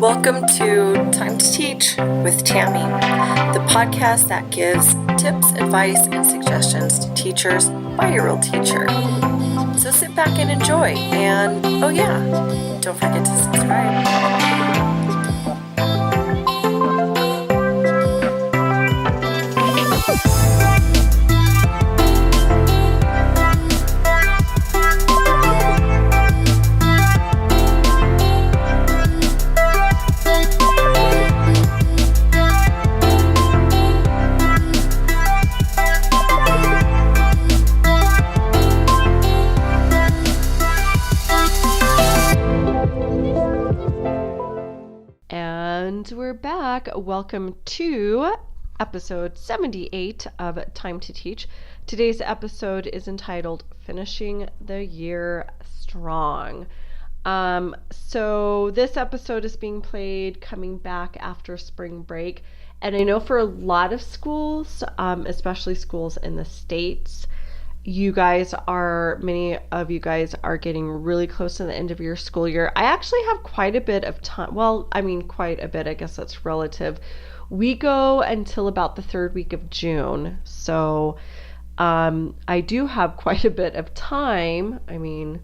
Welcome to Time to Teach with Tammy, the podcast that gives tips, advice, and suggestions to teachers by a real teacher. So sit back and enjoy. And oh yeah, don't forget to subscribe. We're back. Welcome to episode 78 of Time to Teach. Today's episode is entitled Finishing the Year Strong. So this episode is being played coming back after spring break. And I know for a lot of schools, especially schools in the States, many of you guys are getting really close to the end of your school year. I actually have quite a bit of time. Well, I mean, quite a bit. I guess that's relative. We go until about the third week of June. So I do have quite a bit of time. I mean,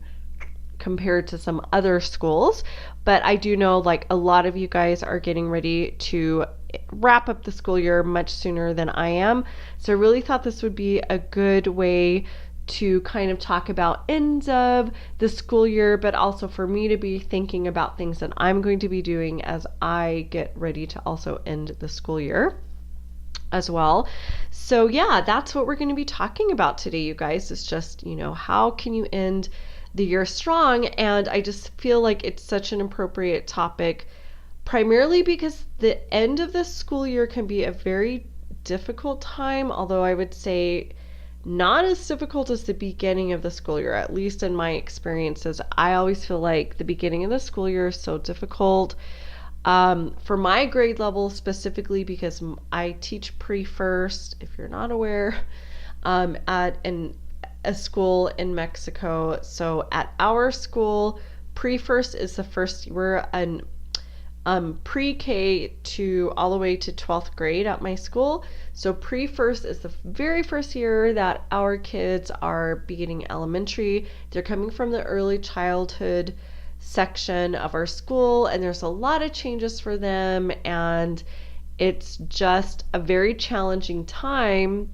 compared to some other schools. But I do know like a lot of you guys are getting ready to wrap up the school year much sooner than I am. So I really thought this would be a good way to kind of talk about ends of the school year, but also for me to be thinking about things that I'm going to be doing as I get ready to also end the school year as well. So yeah, that's what we're going to be talking about today, you guys. It's just, how can you end the year strong? And I just feel like it's such an appropriate topic, primarily because the end of the school year can be a very difficult time, although I would say not as difficult as the beginning of the school year, at least in my experiences. I always feel like the beginning of the school year is so difficult for my grade level specifically, because I teach pre-first, if you're not aware, at a school in Mexico. So at our school, pre-first is the first. We're an pre-K to all the way to 12th grade at my school. So pre-first is the very first year that our kids are beginning elementary. They're coming from the early childhood section of our school, and there's a lot of changes for them, and it's just a very challenging time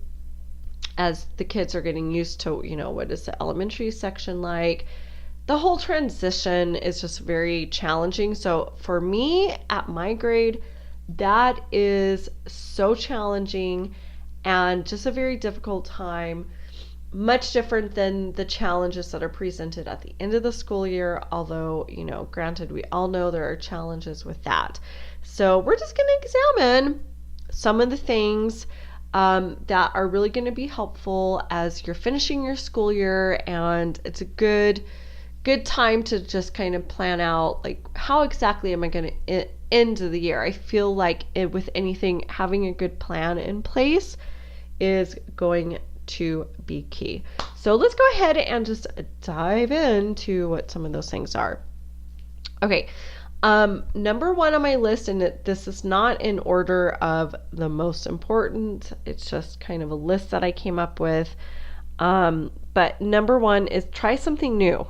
as the kids are getting used to, what is the elementary section like. The whole transition is just very challenging. So for me at my grade, that is so challenging and just a very difficult time, much different than the challenges that are presented at the end of the school year. Although, granted, we all know there are challenges with that. So we're just going to examine some of the things that are really going to be helpful as you're finishing your school year, and it's a good time to just kind of plan out, like, how exactly am I going to end the year? I feel like with anything, having a good plan in place is going to be key. So let's go ahead and just dive into what some of those things are. Okay. Number one on my list, and this is not in order of the most important, it's just kind of a list that I came up with. But number one is try something new,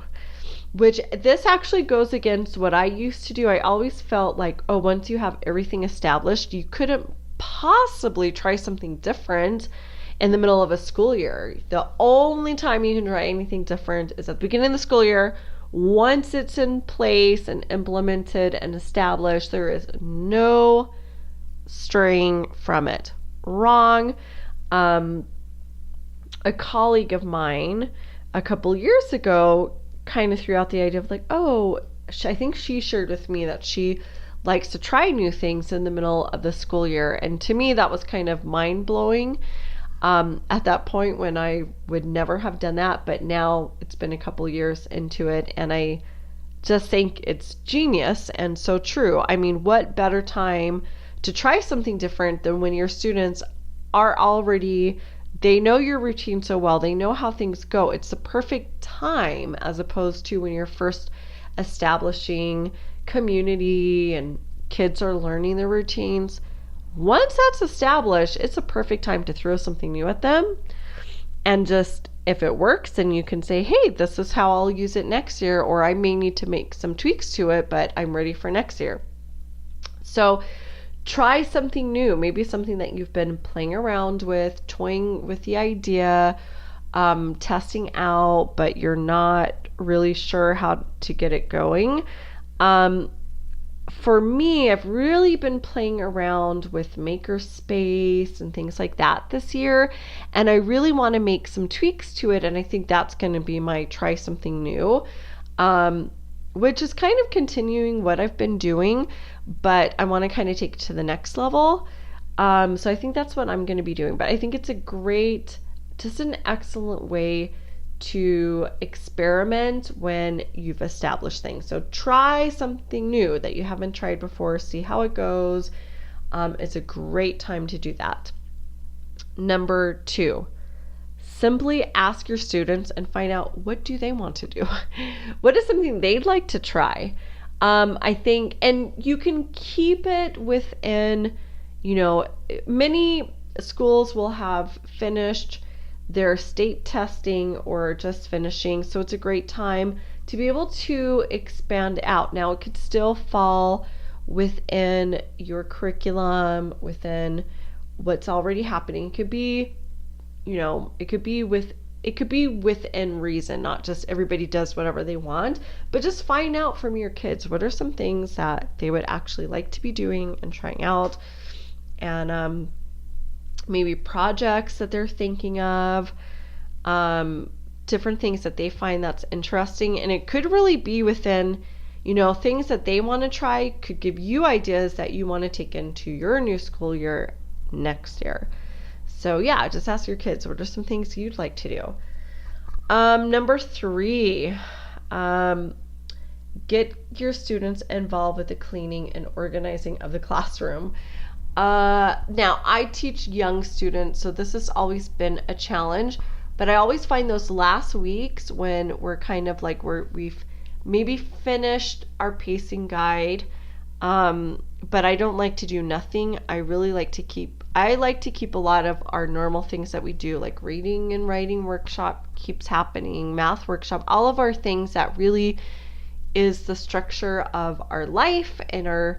which this actually goes against what I used to do. I always felt like, once you have everything established, you couldn't possibly try something different in the middle of a school year. The only time you can try anything different is at the beginning of the school year. Once it's in place and implemented and established, there is no straying from it. Wrong. A colleague of mine a couple years ago kind of threw out the idea of like, I think she shared with me that she likes to try new things in the middle of the school year. And to me, that was kind of mind-blowing at that point, when I would never have done that. But now it's been a couple years into it, and I just think it's genius and so true. I mean, what better time to try something different than when your students are already, they know your routine so well, they know how things go. It's the perfect time, as opposed to when you're first establishing community and kids are learning their routines. Once that's established, it's a perfect time to throw something new at them. And just, if it works, then you can say, hey, this is how I'll use it next year, or I may need to make some tweaks to it, but I'm ready for next year. So try something new, maybe something that you've been playing around with, toying with the idea, testing out, but you're not really sure how to get it going. For me, I've really been playing around with Makerspace and things like that this year, and I really want to make some tweaks to it, and I think that's going to be my try something new, which is kind of continuing what I've been doing, but I want to kind of take it to the next level. So I think that's what I'm going to be doing, but I think it's just an excellent way to experiment when you've established things. So try something new that you haven't tried before, see how it goes. It's a great time to do that. Number 2, simply ask your students and find out, what do they want to do? What is something they'd like to try? I think, and you can keep it within, many schools will have finished their state testing or just finishing, so it's a great time to be able to expand out. Now, it could still fall within your curriculum, within what's already happening. It could be, it could be within reason, not just everybody does whatever they want, but just find out from your kids, what are some things that they would actually like to be doing and trying out, and maybe projects that they're thinking of, different things that they find that's interesting. And it could really be within, things that they want to try could give you ideas that you want to take into your new school year next year. So yeah, just ask your kids, what are some things you'd like to do? Number 3, get your students involved with the cleaning and organizing of the classroom. Now, I teach young students, so this has always been a challenge, but I always find those last weeks when we're kind of like we've maybe finished our pacing guide, but I don't like to do nothing. I like to keep a lot of our normal things that we do, like reading and writing workshop keeps happening, math workshop, all of our things that really is the structure of our life and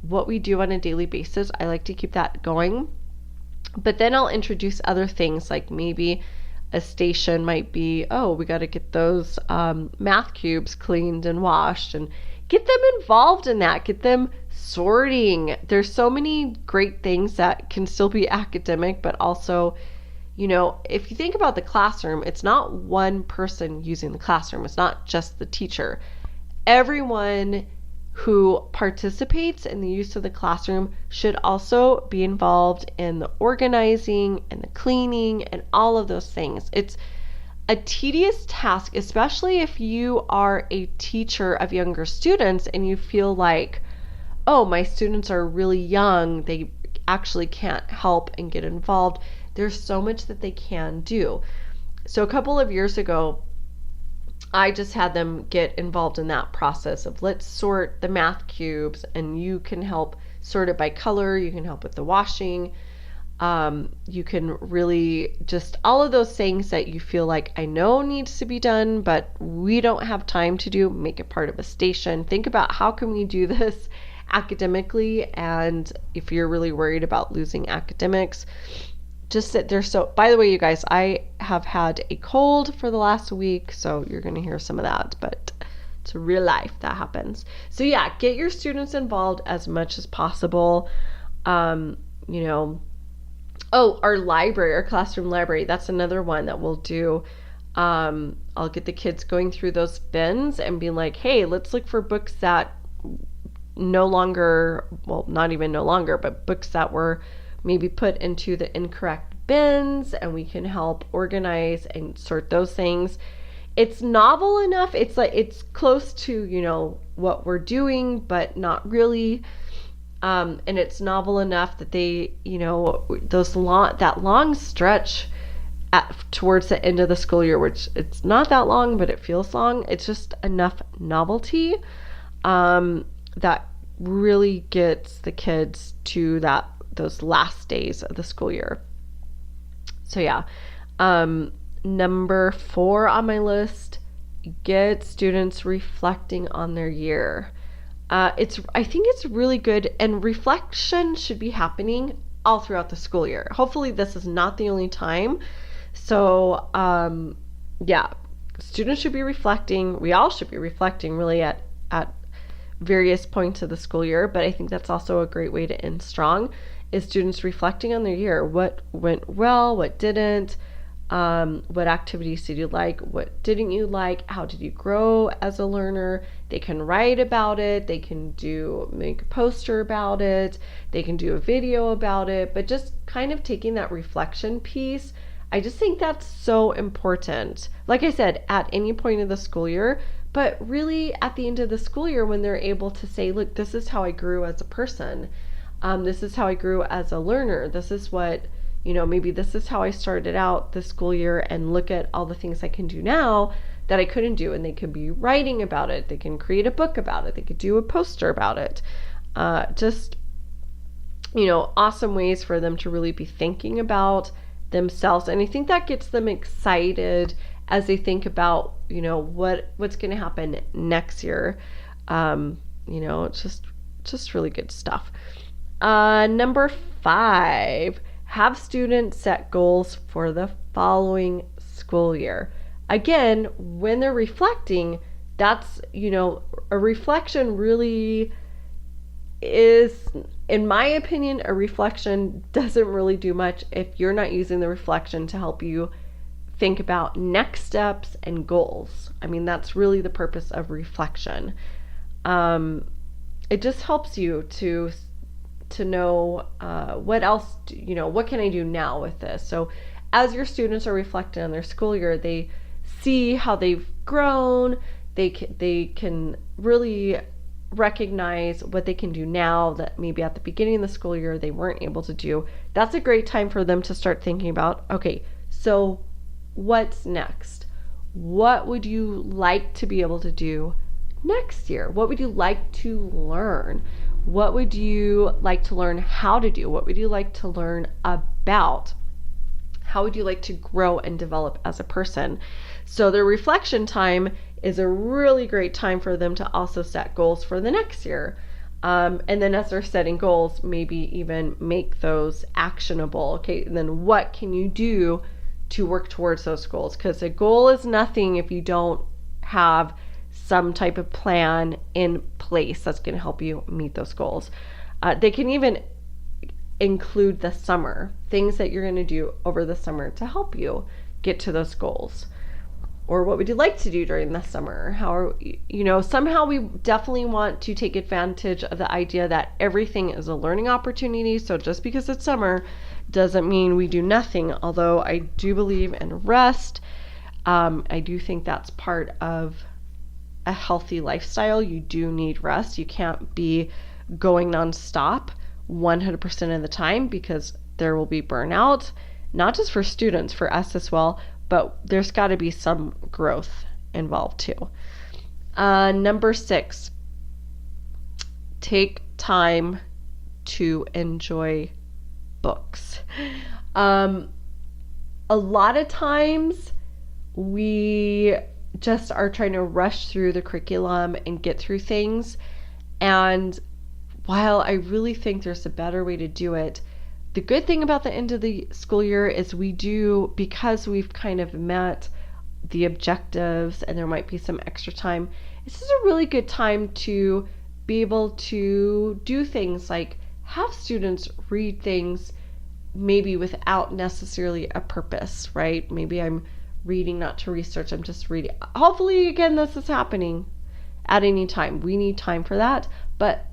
what we do on a daily basis. I like to keep that going. But then I'll introduce other things, like maybe a station might be, we got to get those math cubes cleaned and washed, and get them involved in that, get them sorting. There's so many great things that can still be academic, but also, if you think about the classroom, it's not one person using the classroom. It's not just the teacher. Everyone who participates in the use of the classroom should also be involved in the organizing and the cleaning and all of those things. It's a tedious task, especially if you are a teacher of younger students and you feel like, my students are really young, they actually can't help and get involved. There's so much that they can do. So a couple of years ago, I just had them get involved in that process of, let's sort the math cubes, and you can help sort it by color, you can help with the washing, you can really just all of those things that you feel like I know needs to be done, but we don't have time to do, make it part of a station. Think about how can we do this academically, and if you're really worried about losing academics, just sit there. So, by the way, you guys, I have had a cold for the last week, so you're going to hear some of that, but it's real life that happens. So yeah, get your students involved as much as possible. Our library, our classroom library, that's another one that we'll do. I'll get the kids going through those bins and be like, hey, let's look for books that not even no longer, but books that were maybe put into the incorrect bins, and we can help organize and sort those things. It's novel enough. It's like it's close to, what we're doing, but not really. And it's novel enough that they, that long stretch towards the end of the school year, which it's not that long, but it feels long. It's just enough novelty that really gets the kids to those last days of the school year. So yeah. Number 4 on my list, get students reflecting on their year. I think it's really good, and reflection should be happening all throughout the school year. Hopefully this is not the only time. So yeah, students should be reflecting. We all should be reflecting really at various points of the school year, but I think that's also a great way to end strong, is students reflecting on their year. What went well, what didn't, what activities did you like, what didn't you like, how did you grow as a learner. They can write about it, they can make a poster about it, they can do a video about it, but just kind of taking that reflection piece, I just think that's so important. Like I said, at any point of the school year, but really at the end of the school year, when they're able to say, look, this is how I grew as a person. This is how I grew as a learner. This is what, maybe this is how I started out the school year, and look at all the things I can do now that I couldn't do. And they could be writing about it. They can create a book about it. They could do a poster about it. Just, awesome ways for them to really be thinking about themselves. And I think that gets them excited as they think about, what's going to happen next year. It's just really good stuff. Number 5, have students set goals for the following school year. Again, when they're reflecting, that's, a reflection really is, in my opinion, a reflection doesn't really do much if you're not using the reflection to help you think about next steps and goals. I mean, that's really the purpose of reflection. It just helps you to know what else, what can I do now with this? So as your students are reflecting on their school year, they see how they've grown. They can really recognize what they can do now that maybe at the beginning of the school year they weren't able to do. That's a great time for them to start thinking about, okay, so what's next? What would you like to be able to do next year? What would you like to learn? What would you like to learn how to do? What would you like to learn about? How would you like to grow and develop as a person? So the reflection time is a really great time for them to also set goals for the next year. And then as they're setting goals, maybe even make those actionable. Okay, and then what can you do to work towards those goals? Because a goal is nothing if you don't have some type of plan in place that's going to help you meet those goals. They can even include the summer, things that you're going to do over the summer to help you get to those goals. Or what would you like to do during the summer? Somehow we definitely want to take advantage of the idea that everything is a learning opportunity. So just because it's summer doesn't mean we do nothing. Although I do believe in rest. I do think that's part of a healthy lifestyle. You do need rest. You can't be going nonstop 100% of the time, because there will be burnout, not just for students, for us as well, but there's got to be some growth involved too. Number 6, take time to enjoy books. A lot of times we just are trying to rush through the curriculum and get through things. And while I really think there's a better way to do it, the good thing about the end of the school year is we do, because we've kind of met the objectives and there might be some extra time, this is a really good time to be able to do things like have students read things maybe without necessarily a purpose, right? Maybe I'm reading not to research, I'm just reading. Hopefully, again, this is happening at any time. We need time for that, but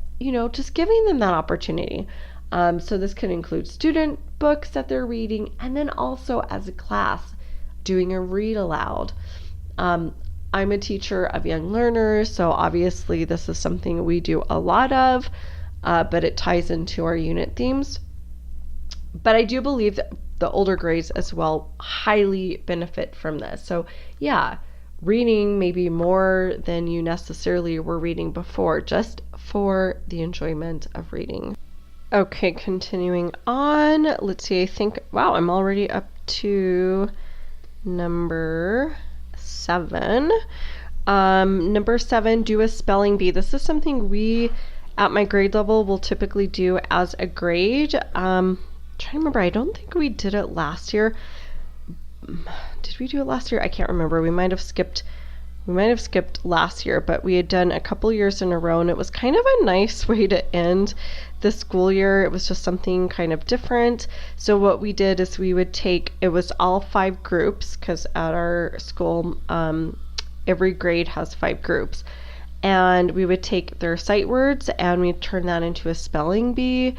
just giving them that opportunity. So this can include student books that they're reading, and then also as a class doing a read aloud. I'm a teacher of young learners, so obviously this is something we do a lot of, but it ties into our unit themes. But I do believe that the older grades as well highly benefit from this. So yeah, reading maybe more than you necessarily were reading before, just for the enjoyment of reading. Okay, continuing on. Let's see, I think, wow, I'm already up to number 7. Number 7, do a spelling bee. This is something we at my grade level will typically do as a grade. Trying to remember, I don't think we did it last year. Did we do it last year? I can't remember. We might have skipped last year, but we had done a couple years in a row, and it was kind of a nice way to end the school year. It was just something kind of different. So what we did is we would take, it was all 5 groups, because at our school, every grade has 5 groups. And we would take their sight words and we'd turn that into a spelling bee.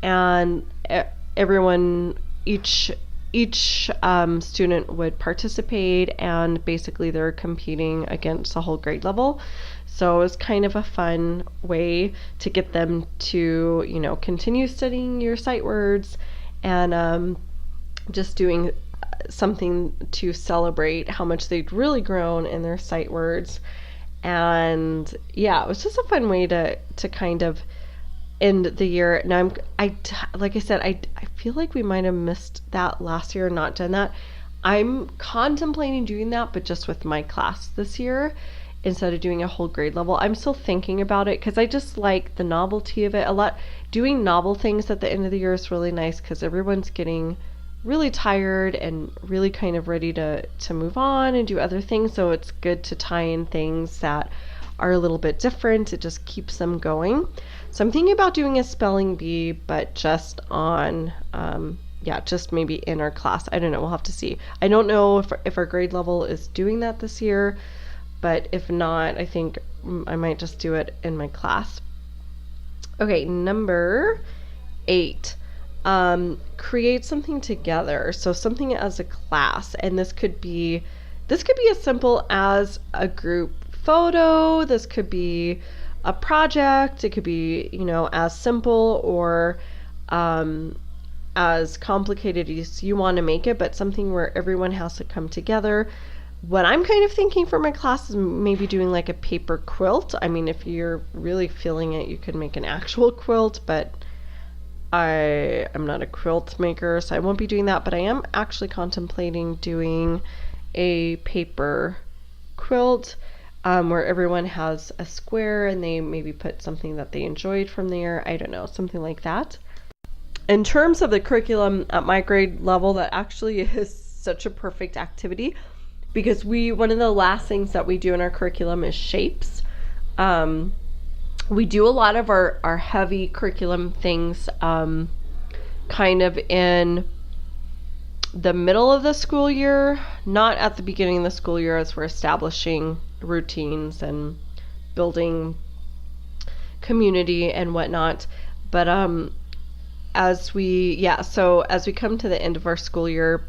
And everyone, each student would participate, and basically they're competing against the whole grade level. So it was kind of a fun way to get them to, continue studying your sight words, and just doing something to celebrate how much they'd really grown in their sight words. And yeah, it was just a fun way to kind of end the year. Now like I said, I feel like we might have missed that last year, not done that. I'm contemplating doing that, but just with my class this year instead of doing a whole grade level. I'm still thinking about it because I just like the novelty of it a lot. Doing novel things at the end of the year is really nice because everyone's getting really tired and really kind of ready to move on and do other things. So it's good to tie in things that are a little bit different. It just keeps them going. So I'm thinking about doing a spelling bee, but just on, just maybe in our class. I don't know. We'll have to see. I don't know if our grade level is doing that this year, but if not, I think I might just do it in my class. Okay, number 8. Create something together. So something as a class, and this could be as simple as a group photo. This could be a project. It could be, as simple or as complicated as you want to make it, but something where everyone has to come together. What I'm kind of thinking for my class is maybe doing like a paper quilt. I mean, if you're really feeling it, you could make an actual quilt, but I am not a quilt maker, so I won't be doing that, but I am actually contemplating doing a paper quilt where everyone has a square and they maybe put something that they enjoyed from there. I don't know, something like that. In terms of the curriculum at my grade level, that actually is such a perfect activity because one of the last things that we do in our curriculum is shapes. We do a lot of our heavy curriculum things kind of in the middle of the school year, not at the beginning of the school year as we're establishing routines and building community and whatnot. But as we come to the end of our school year,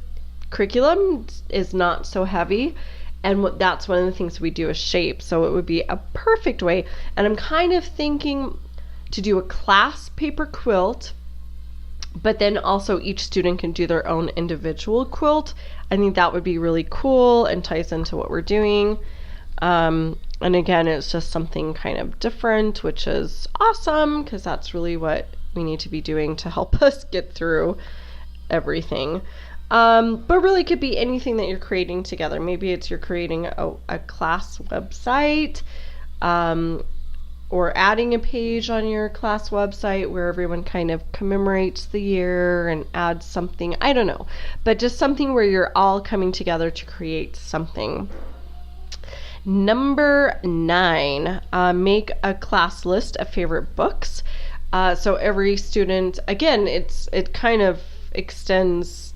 curriculum is not so heavy. And that's one of the things we do is shape. So it would be a perfect way. And I'm kind of thinking to do a class paper quilt, but then also each student can do their own individual quilt. I think that would be really cool and ties into what we're doing. And again, it's just something kind of different, which is awesome because that's really what we need to be doing to help us get through everything. But really it could be anything that you're creating together. Maybe it's you're creating a class website, or adding a page on your class website where everyone kind of commemorates the year and adds something. I don't know, but just something where you're all coming together to create something. Number 9, make a class list of favorite books. So every student, again, it kind of extends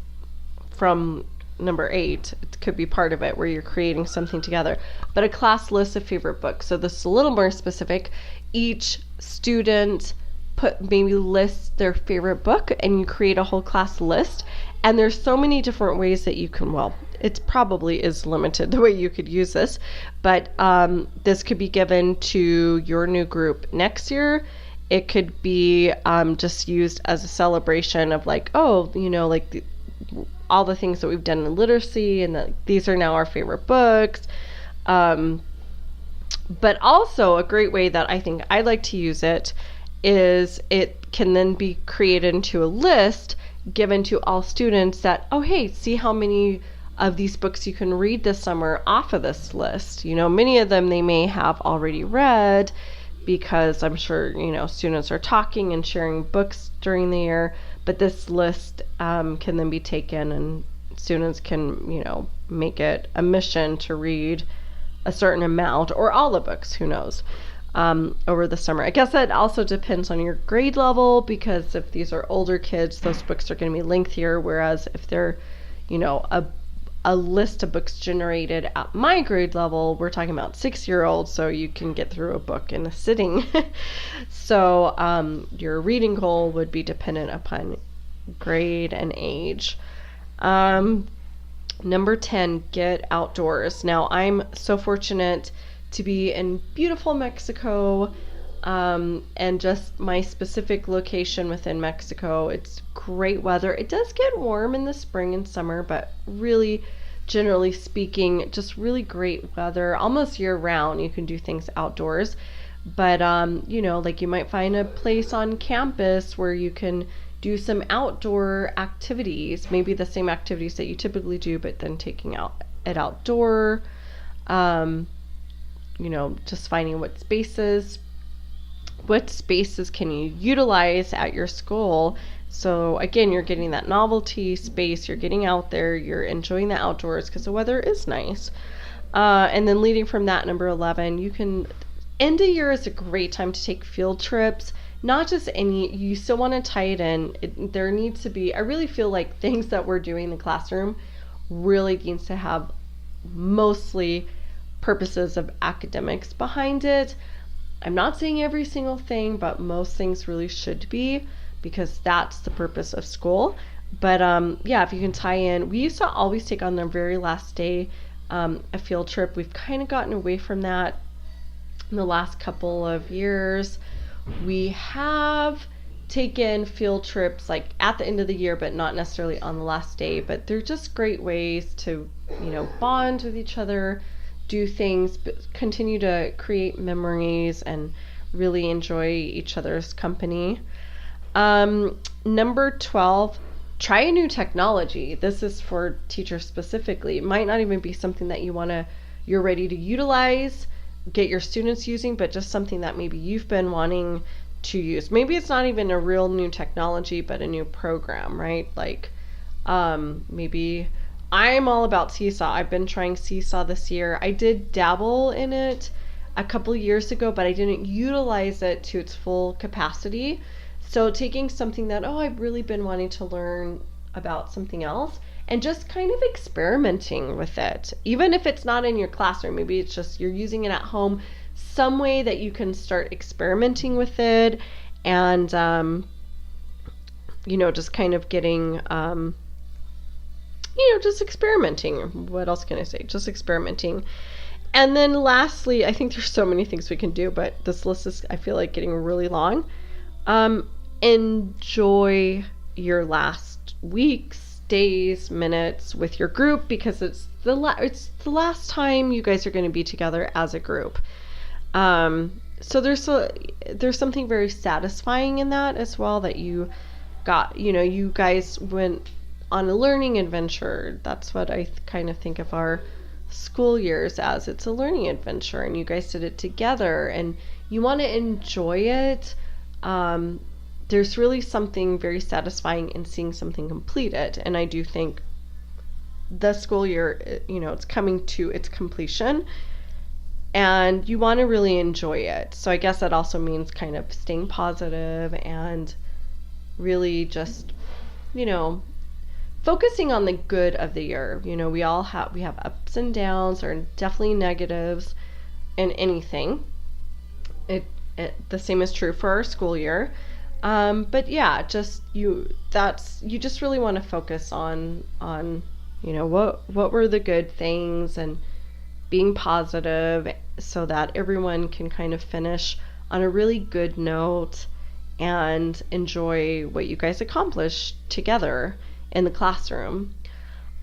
from number 8. It could be part of it where you're creating something together, but a class list of favorite books. So this is a little more specific. Each student lists their favorite book and you create a whole class list. And there's so many different ways that you can, it probably is limited the way you could use this, but this could be given to your new group next year. It could be just used as a celebration of all the things that we've done in literacy and that these are now our favorite books. But also a great way that I think I like to use it is it can then be created into a list given to all students that, oh, hey, see how many of these books you can read this summer off of this list. Many of them they may have already read because I'm sure, students are talking and sharing books during the year, but this list can then be taken and students can, make it a mission to read a certain amount or all the books, who knows, over the summer. I guess that also depends on your grade level, because if these are older kids, those books are going to be lengthier, whereas if they're, a list of books generated at my grade level, we're talking about 6-year-olds, so you can get through a book in a sitting. So your reading goal would be dependent upon grade and age. Number 10, get outdoors. Now, I'm so fortunate to be in beautiful Mexico, and just my specific location within Mexico. It's great weather. It does get warm in the spring and summer, but really, generally speaking, just really great weather. Almost year round, you can do things outdoors. But, like you might find a place on campus where you can do some outdoor activities, maybe the same activities that you typically do, but then taking it outdoor. Just finding what spaces can you utilize at your school. So again, you're getting that novelty space, you're getting out there, you're enjoying the outdoors because the weather is nice. And then leading from that, number 11, end of year is a great time to take field trips. Not just any, you still want to tie it in. There needs to be, I really feel like things that we're doing in the classroom really needs to have mostly purposes of academics behind it. I'm not saying every single thing, but most things really should be, because that's the purpose of school. But if you can tie in, we used to always take on the very last day a field trip. We've kind of gotten away from that in the last couple of years. We have taken field trips like at the end of the year, but not necessarily on the last day. But they're just great ways to, bond with each other, do things, but continue to create memories and really enjoy each other's company. Number 12, try a new technology. This is for teachers specifically. It might not even be something that you're ready to utilize, get your students using, but just something that maybe you've been wanting to use. Maybe it's not even a real new technology, but a new program, right? Like maybe I'm all about Seesaw. I've been trying Seesaw this year. I did dabble in it a couple years ago, but I didn't utilize it to its full capacity. So taking something that, I've really been wanting to learn about something else, and just kind of experimenting with it. Even if it's not in your classroom, maybe it's just you're using it at home, some way that you can start experimenting with it, and, just kind of getting, just experimenting. What else can I say? Just experimenting. And then lastly, I think there's so many things we can do, but this list is, I feel like, getting really long. Enjoy your last weeks, days, minutes with your group, because it's the last time you guys are going to be together as a group. So there's something very satisfying in that as well, that you guys went on a learning adventure. That's what I kind of think of our school years as. It's a learning adventure, and you guys did it together, and you want to enjoy it. There's really something very satisfying in seeing something completed, and I do think the school year, it's coming to its completion, and you want to really enjoy it. So I guess that also means kind of staying positive and really just, focusing on the good of the year. We have ups and downs, or definitely negatives in anything. The same is true for our school year. But yeah, you just really want to focus on what were the good things, and being positive, so that everyone can kind of finish on a really good note and enjoy what you guys accomplished together in the classroom.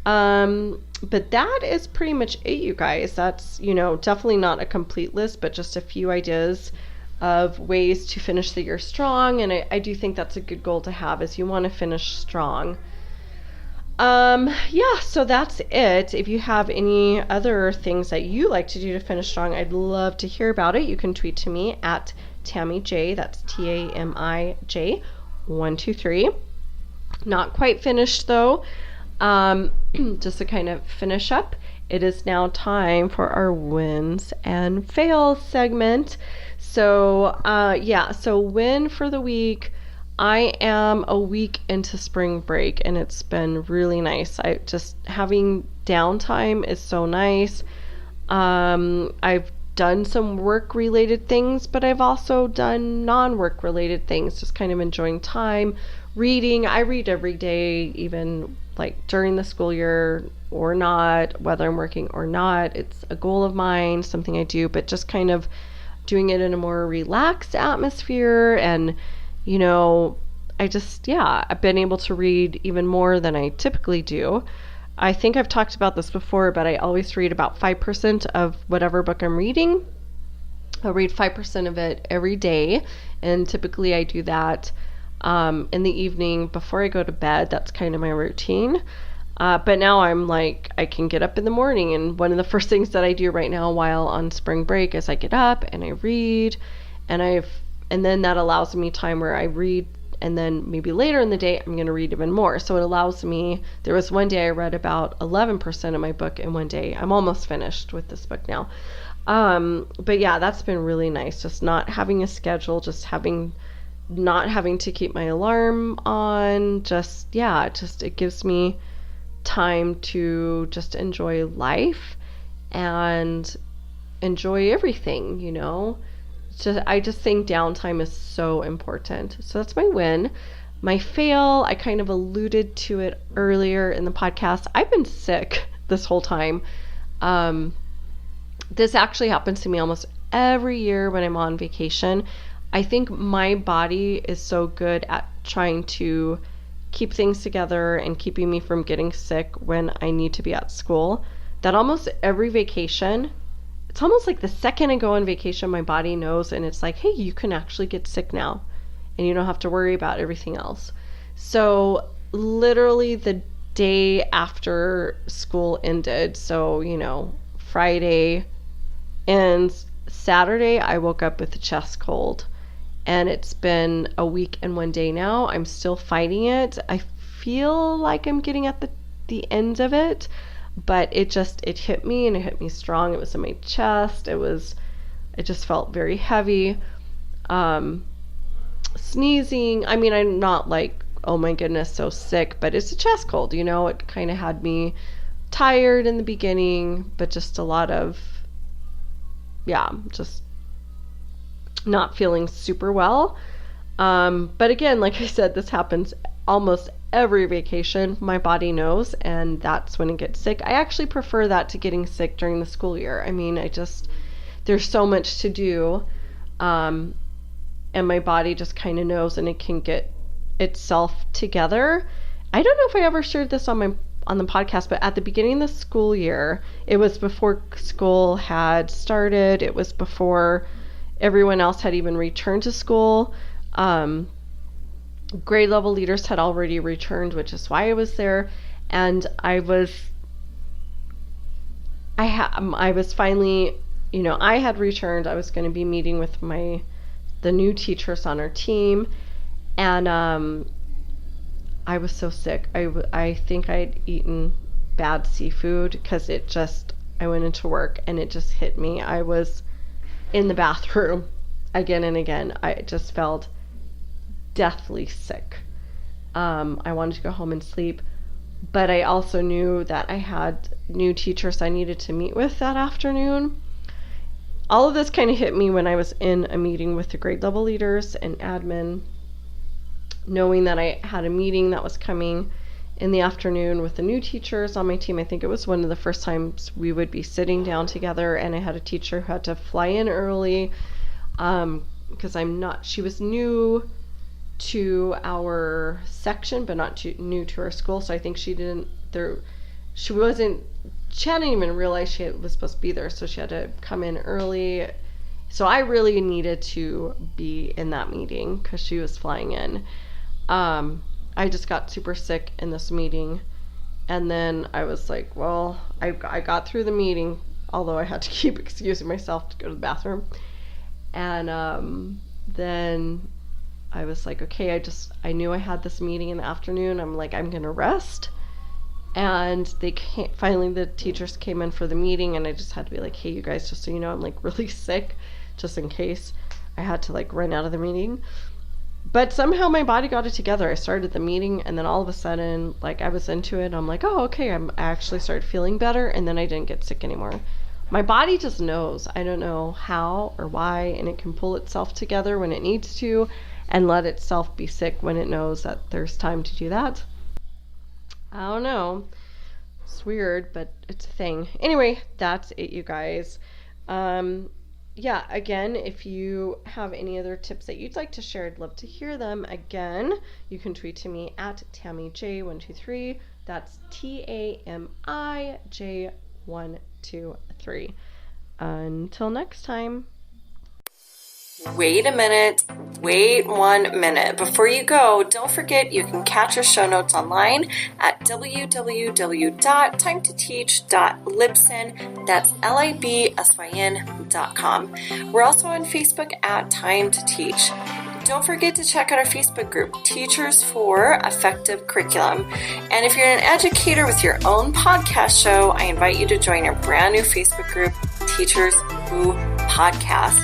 But that is pretty much it, you guys. That's, definitely not a complete list, but just a few ideas of ways to finish the year strong. And I do think that's a good goal to have, is you want to finish strong. Yeah, so that's it. If you have any other things that you like to do to finish strong, I'd love to hear about it. You can tweet to me at TamiJ, that's TAMIJ 123. Not quite finished though. Just to kind of finish up, it is now time for our wins and fails segment. So, so win for the week. I am a week into spring break and it's been really nice. Having downtime is so nice. I've done some work related things, but I've also done non-work related things, just kind of enjoying time. Reading, I read every day, even like during the school year or not, whether I'm working or not. It's a goal of mine, something I do, but just kind of doing it in a more relaxed atmosphere. And I've been able to read even more than I typically do. I think I've talked about this before, but I always read about 5% of whatever book I'm reading. I'll read 5% of it every day, and typically I do that in the evening before I go to bed. That's kind of my routine. But now I'm like, I can get up in the morning, and one of the first things that I do right now while on spring break is I get up and I read, and then that allows me time where I read, and then maybe later in the day I'm going to read even more. So it allows me, there was one day I read about 11% of my book in one day. I'm almost finished with this book now. But yeah, that's been really nice. Just not having a schedule, not having to keep my alarm on. It gives me time to just enjoy life and enjoy everything, I just think downtime is so important. So that's my win. My fail, I kind of alluded to it earlier in the podcast. I've been sick this whole time. This actually happens to me almost every year when I'm on vacation. I think my body is so good at trying to keep things together and keeping me from getting sick when I need to be at school, that almost every vacation, it's almost like the second I go on vacation, my body knows, and it's like, hey, you can actually get sick now and you don't have to worry about everything else. So literally the day after school ended, so Friday and Saturday, I woke up with a chest cold, and it's been a week and one day now. I'm still fighting it. I feel like I'm getting at the end of it, but it hit me, and it hit me strong. It was in my chest. It just felt very heavy. Sneezing. I mean, I'm not like, oh my goodness, so sick, but it's a chest cold, it kind of had me tired in the beginning, but just a lot of, just not feeling super well. But again, like I said, this happens almost every vacation. My body knows, and that's when it gets sick. I actually prefer that to getting sick during the school year. I mean, there's so much to do, and my body just kind of knows, and it can get itself together. I don't know if I ever shared this on the podcast, but at the beginning of the school year, it was before school had started. It was before everyone else had even returned to school. Grade level leaders had already returned, which is why I was there. And I was finally, I had returned. I was going to be meeting with the new teachers on our team. And I was so sick. I think I'd eaten bad seafood, because I went into work and it just hit me. I was in the bathroom again and again. I just felt deathly sick. I wanted to go home and sleep, but I also knew that I had new teachers I needed to meet with that afternoon. All of this kind of hit me when I was in a meeting with the grade level leaders and admin, knowing that I had a meeting that was coming in the afternoon with the new teachers on my team. I think it was one of the first times we would be sitting down together, and I had a teacher who had to fly in early because she was new to our section, but not new to our school. So I think she hadn't even realized she was supposed to be there, so she had to come in early. So I really needed to be in that meeting because she was flying in. I just got super sick in this meeting, and then I was like, well, I got through the meeting, although I had to keep excusing myself to go to the bathroom. And then I was like, okay, I knew I had this meeting in the afternoon. I'm like, I'm gonna rest. And finally the teachers came in for the meeting, and I just had to be like, hey, you guys, just so you know, I'm like really sick, just in case I had to like run out of the meeting. But somehow my body got it together. I started the meeting, and then all of a sudden, like, I was into it. I'm like, oh, okay, I actually started feeling better, and then I didn't get sick anymore. My body just knows. I don't know how or why, and it can pull itself together when it needs to and let itself be sick when it knows that there's time to do that. I don't know. It's weird, but it's a thing. Anyway, that's it, you guys. Yeah, again, if you have any other tips that you'd like to share, I'd love to hear them. Again, you can tweet to me at TammyJ123. That's TAMIJ123. Until next time. Wait a minute. Wait 1 minute. Before you go, don't forget you can catch our show notes online at www.timetoteach.libsyn. That's libsyn.com. We're also on Facebook at Time to Teach. Don't forget to check out our Facebook group, Teachers for Effective Curriculum. And if you're an educator with your own podcast show, I invite you to join our brand new Facebook group, Teachers Who Podcast.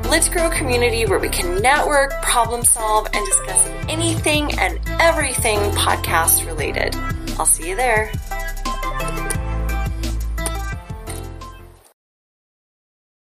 Let's grow a community where we can network, problem solve, and discuss anything and everything podcast related. I'll see you there.